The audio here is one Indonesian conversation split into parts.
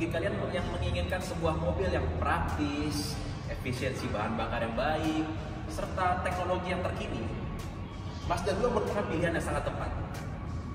Bagi kalian yang menginginkan sebuah mobil yang praktis, efisiensi bahan bakar yang baik, serta teknologi yang terkini, Mazda 2 merupakan pilihan yang sangat tepat.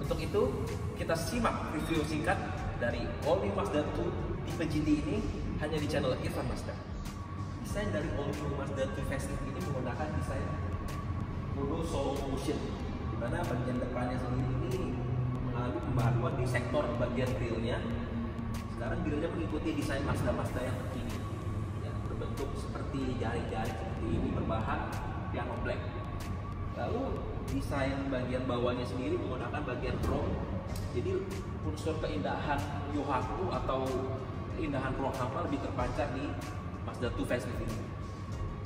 Untuk itu, kita simak review singkat dari All New Mazda 2 tipe GT ini hanya di channel Irfan Mazda. Desain dari All New Mazda 2 Facelift ini menggunakan desain modo solo motion, di mana bagian depannya sendiri ini mengalami pembaharuan di sektor bagian grillnya. Sekarang grillnya mengikuti desain Mazda yang terkini, yang berbentuk seperti jari-jari seperti ini berbahan piano black. Lalu desain bagian bawahnya sendiri menggunakan bagian chrome, jadi unsur keindahan Yohaku atau keindahan Rohama lebih terpancar di Mazda 2 Facelift ini.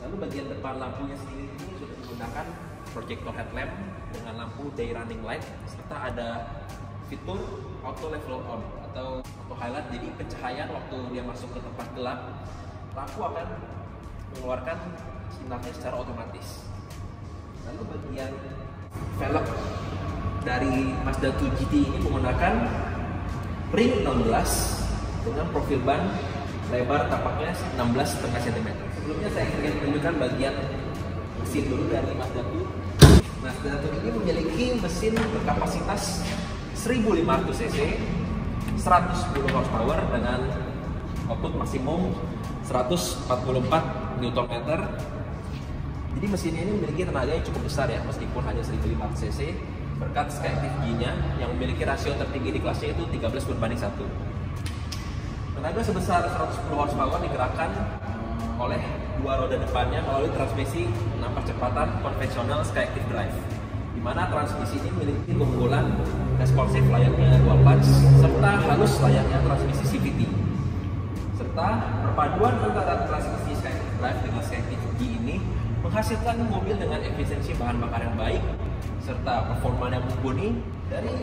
Lalu bagian depan lampunya sendiri ini sudah menggunakan projector headlamp dengan lampu day running light, serta ada fitur auto level on atau auto highlight, jadi pencahayaan waktu dia masuk ke tempat gelap, lampu akan mengeluarkan sinarnya secara otomatis. Lalu bagian velg dari Mazda 2 GT ini menggunakan ring 16 dengan profil ban lebar tapaknya 16,5 cm. Sebelumnya saya ingin menunjukkan bagian mesin dulu dari Mazda 2. Mazda 2 ini memiliki mesin berkapasitas 1500 cc, 110 horsepower dengan output maksimum 144 Nm. Jadi mesin ini memiliki tenaga yang cukup besar ya, meskipun hanya 1500 cc, berkat Skyactiv G-nya yang memiliki rasio tertinggi di kelasnya itu 13:1. Tenaga sebesar 110 horsepower digerakkan oleh dua roda depannya melalui transmisi 6 percepatan konvensional Skyactiv Drive, di mana transmisi ini memiliki keunggulan responsif layaknya dual clutch serta halus layaknya transmisi CVT. Serta perpaduan antara transmisi Skyactiv Drive dengan Skyactiv G ini menghasilkan mobil dengan efisiensi bahan bakar yang baik serta performa yang mumpuni. Dari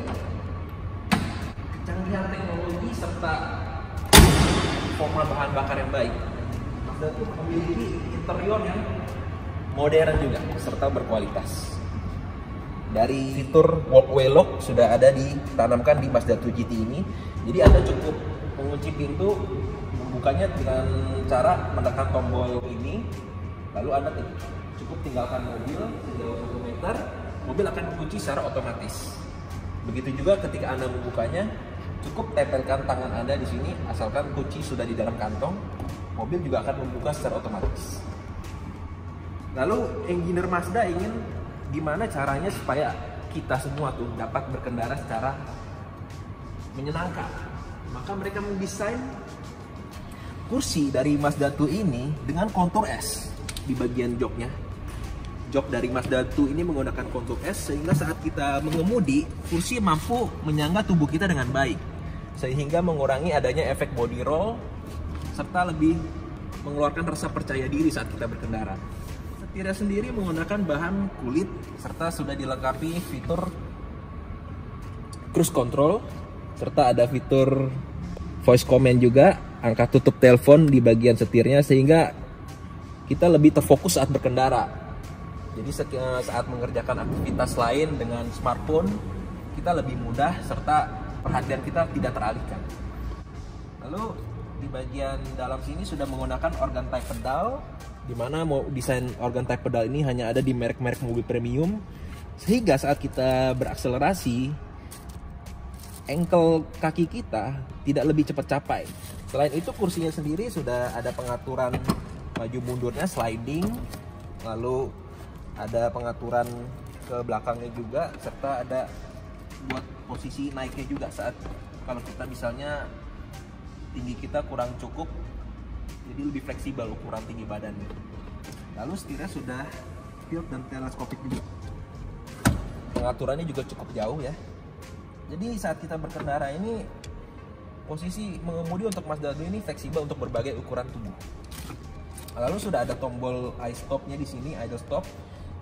kecanggihan teknologi serta performa bahan bakar yang baik, Mazda itu memiliki interior yang modern juga serta berkualitas. Dari fitur walkway lock sudah ada ditanamkan di Mazda 2 GT ini, jadi Anda cukup mengunci pintu, membukanya dengan cara menekan tombol ini, lalu Anda cukup tinggalkan mobil sejauh 1 meter, mobil akan dikunci secara otomatis. Begitu juga ketika Anda membukanya, cukup tempelkan tangan Anda di sini, asalkan kunci sudah di dalam kantong, mobil juga akan membuka secara otomatis. Lalu engineer Mazda ingin gimana caranya supaya kita semua tuh dapat berkendara secara menyenangkan. Maka mereka mendesain kursi dari Mazda 2 ini dengan kontur S di bagian joknya. Jok dari Mazda 2 ini menggunakan kontur S sehingga saat kita mengemudi, kursi mampu menyangga tubuh kita dengan baik, sehingga mengurangi adanya efek body roll serta lebih mengeluarkan rasa percaya diri saat kita berkendara. Setirnya sendiri menggunakan bahan kulit serta sudah dilengkapi fitur cruise control serta ada fitur voice command juga, angka tutup telepon di bagian setirnya sehingga kita lebih terfokus saat berkendara. Jadi saat mengerjakan aktivitas lain dengan smartphone, kita lebih mudah serta perhatian kita tidak teralihkan. Lalu di bagian dalam sini sudah menggunakan organ type pedal, di mana desain organ type pedal ini hanya ada di merek-merek mobil premium, sehingga saat kita berakselerasi, ankle kaki kita tidak lebih cepat capai. Selain itu kursinya sendiri sudah ada pengaturan maju mundurnya sliding, lalu ada pengaturan ke belakangnya juga, serta ada buat posisi naiknya juga saat kalau kita misalnya tinggi kita kurang cukup, jadi lebih fleksibel ukuran tinggi badannya. Lalu setirnya sudah tilt dan teleskopik juga. Pengaturannya juga cukup jauh ya. Jadi saat kita berkendara ini, posisi mengemudi untuk Mazda 2 ini fleksibel untuk berbagai ukuran tubuh. Lalu sudah ada tombol i-stop-nya di sini, idle stop.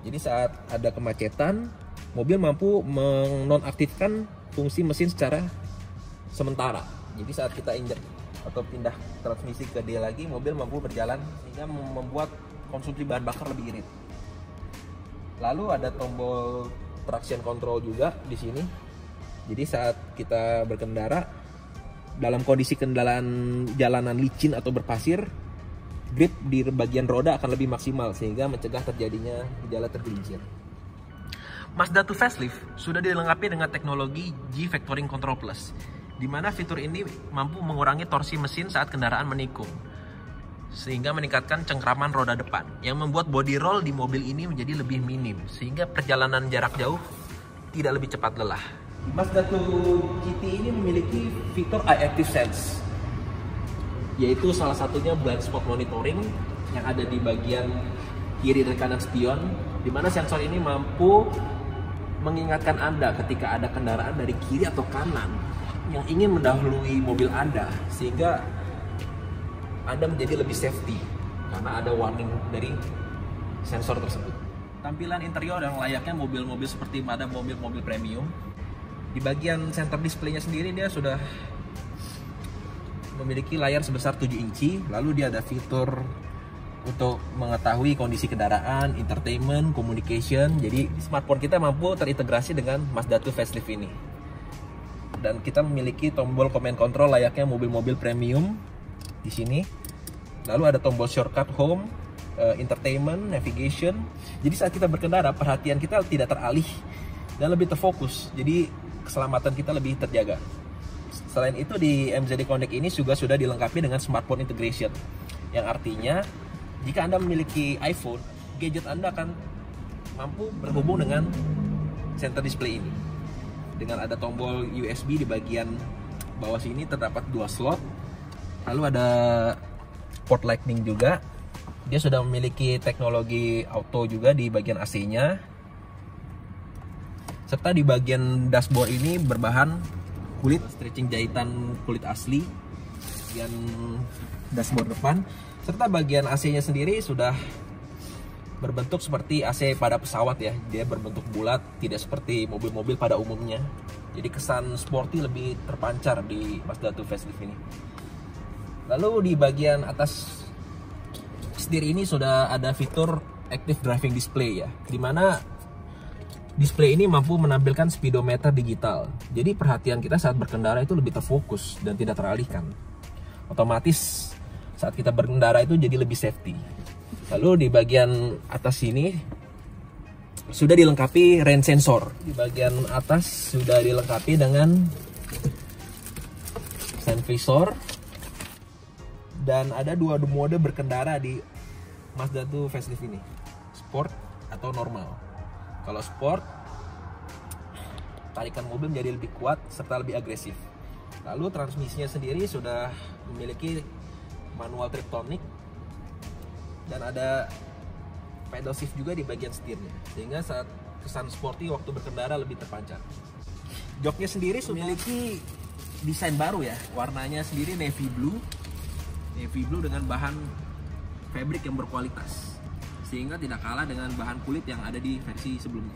Jadi saat ada kemacetan, mobil mampu menonaktifkan fungsi mesin secara sementara. Jadi saat kita injek atau pindah transmisi ke dia lagi, mobil mampu berjalan sehingga membuat konsumsi bahan bakar lebih irit. Lalu ada tombol traction control juga di sini. Jadi saat kita berkendara, dalam kondisi kendaraan jalanan licin atau berpasir, grip di bagian roda akan lebih maksimal sehingga mencegah terjadinya gejala tergelincir. Mazda 2 facelift sudah dilengkapi dengan teknologi G-Vectoring Control Plus, di mana fitur ini mampu mengurangi torsi mesin saat kendaraan menikung, sehingga meningkatkan cengkraman roda depan, yang membuat body roll di mobil ini menjadi lebih minim, sehingga perjalanan jarak jauh tidak lebih cepat lelah. Mazda 2 GT ini memiliki fitur Eye Active Sense, yaitu salah satunya blind spot monitoring yang ada di bagian kiri dan kanan spion, di mana sensor ini mampu mengingatkan Anda ketika ada kendaraan dari kiri atau kanan yang ingin mendahului mobil Anda, sehingga Anda menjadi lebih safety karena ada warning dari sensor tersebut. Tampilan interior yang layaknya mobil-mobil seperti pada mobil-mobil premium. Di bagian center display-nya sendiri dia sudah memiliki layar sebesar 7 inci, lalu dia ada fitur untuk mengetahui kondisi kendaraan, entertainment, communication. Jadi smartphone kita mampu terintegrasi dengan Mazda 2 facelift ini. Dan kita memiliki tombol command control layaknya mobil-mobil premium di sini. Lalu ada tombol shortcut home, entertainment, navigation. Jadi saat kita berkendara, perhatian kita tidak teralih dan lebih terfokus. Jadi keselamatan kita lebih terjaga. Selain itu, di MZD Connect ini juga sudah dilengkapi dengan smartphone integration, yang artinya jika Anda memiliki iPhone, gadget Anda akan mampu berhubung dengan center display ini. Dengan ada tombol USB di bagian bawah sini, terdapat 2 slot. Lalu ada port lightning juga. Dia sudah memiliki teknologi auto juga di bagian AC-nya. Serta di bagian dashboard ini berbahan kulit, stretching jahitan kulit asli bagian dashboard depan. Serta bagian AC-nya sendiri sudah berbentuk seperti AC pada pesawat ya. Dia berbentuk bulat, tidak seperti mobil-mobil pada umumnya. Jadi kesan sporty lebih terpancar di Mazda 2 facelift ini. Lalu di bagian atas setir ini sudah ada fitur Active Driving Display ya, dimana display ini mampu menampilkan speedometer digital. Jadi perhatian kita saat berkendara itu lebih terfokus dan tidak teralihkan. Otomatis saat kita berkendara itu jadi lebih safety. Lalu di bagian atas sini sudah dilengkapi rain sensor. Di bagian atas sudah dilengkapi dengan sun visor. Dan ada 2 mode berkendara di Mazda 2 facelift ini, sport atau normal. Kalau sport, tarikan mobil menjadi lebih kuat serta lebih agresif. Lalu transmisinya sendiri sudah memiliki manual triptonic dan ada pedal shift juga di bagian setirnya, sehingga saat kesan sporty waktu berkendara lebih terpancar. Joknya sendiri memiliki desain baru ya, warnanya sendiri navy blue dengan bahan fabric yang berkualitas, sehingga tidak kalah dengan bahan kulit yang ada di versi sebelumnya.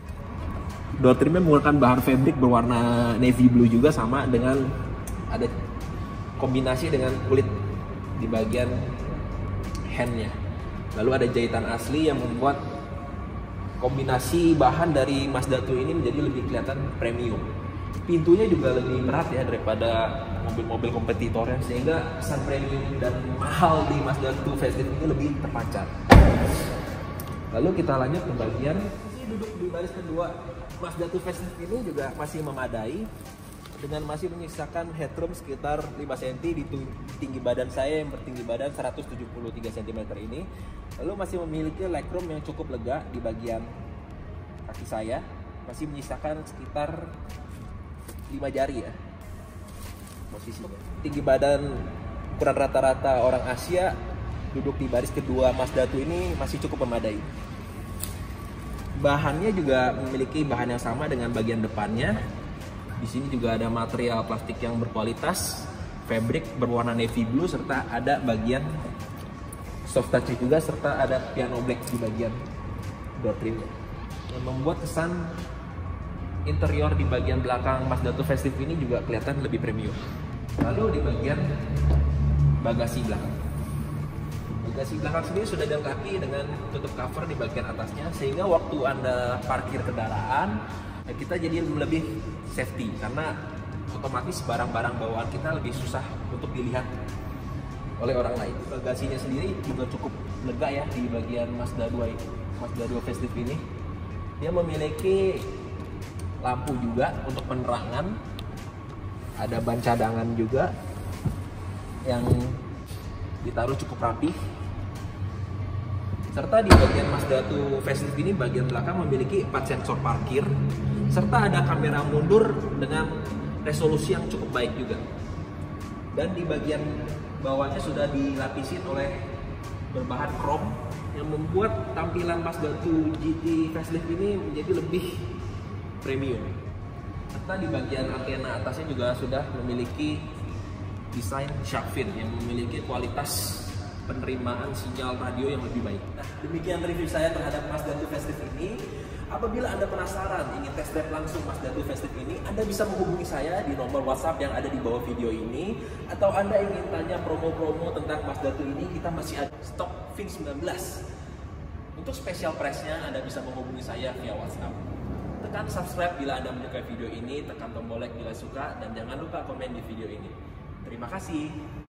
Door trimnya menggunakan bahan fabric berwarna navy blue juga, sama dengan ada kombinasi dengan kulit di bagian handnya. Lalu ada jahitan asli yang membuat kombinasi bahan dari Mazda 2 ini menjadi lebih kelihatan premium. Pintunya juga lebih berat ya daripada mobil-mobil kompetitornya, sehingga kesan premium dan mahal di Mazda 2 facelift ini lebih terpancar. Lalu kita lanjut ke bagian duduk di baris kedua. Mazda 2 facelift ini juga masih memadai dengan masih menyisakan headroom sekitar 5 cm di tinggi badan saya yang bertinggi badan 173 cm ini. Lalu masih memiliki legroom yang cukup lega di bagian kaki saya, masih menyisakan sekitar 5 jari ya posisinya. Tinggi badan ukuran rata-rata orang Asia duduk di baris kedua Mazda 2 ini masih cukup memadai. Bahannya juga memiliki bahan yang sama dengan bagian depannya. Di sini juga ada material plastik yang berkualitas, fabric berwarna navy blue, serta ada bagian soft touch juga, serta ada piano black di bagian door trim yang membuat kesan interior di bagian belakang Mazda 2 facelift ini juga kelihatan lebih premium. Lalu di bagian bagasi belakang. Bagasi belakang sendiri sudah dilengkapi dengan tutup cover di bagian atasnya, sehingga waktu Anda parkir kendaraan kita jadi lebih safety karena otomatis barang-barang bawaan kita lebih susah untuk dilihat oleh orang lain. Bagasinya sendiri juga cukup lega ya di bagian Mazda 2 ini. Mazda 2 facelift ini dia memiliki lampu juga untuk penerangan, ada ban cadangan juga yang ditaruh cukup rapi. Serta di bagian Mazda 2 facelift ini bagian belakang memiliki 4 sensor parkir serta ada kamera mundur dengan resolusi yang cukup baik juga. Dan di bagian bawahnya sudah dilapisin oleh berbahan chrome yang membuat tampilan Mazda 2 GT facelift ini menjadi lebih premium. Serta di bagian antena atasnya juga sudah memiliki desain shark fin yang memiliki kualitas penerimaan sinyal radio yang lebih baik. Nah, demikian review saya terhadap Mazda 2 facelift ini. Apabila Anda penasaran ingin test drive langsung Mazda 2 facelift ini, Anda bisa menghubungi saya di nomor WhatsApp yang ada di bawah video ini, atau Anda ingin tanya promo-promo tentang Mazda 2 ini, kita masih ada stok VIN 19. Untuk special price-nya Anda bisa menghubungi saya via WhatsApp. Tekan subscribe bila Anda menyukai video ini, tekan tombol like bila suka, dan jangan lupa komen di video ini. Terima kasih.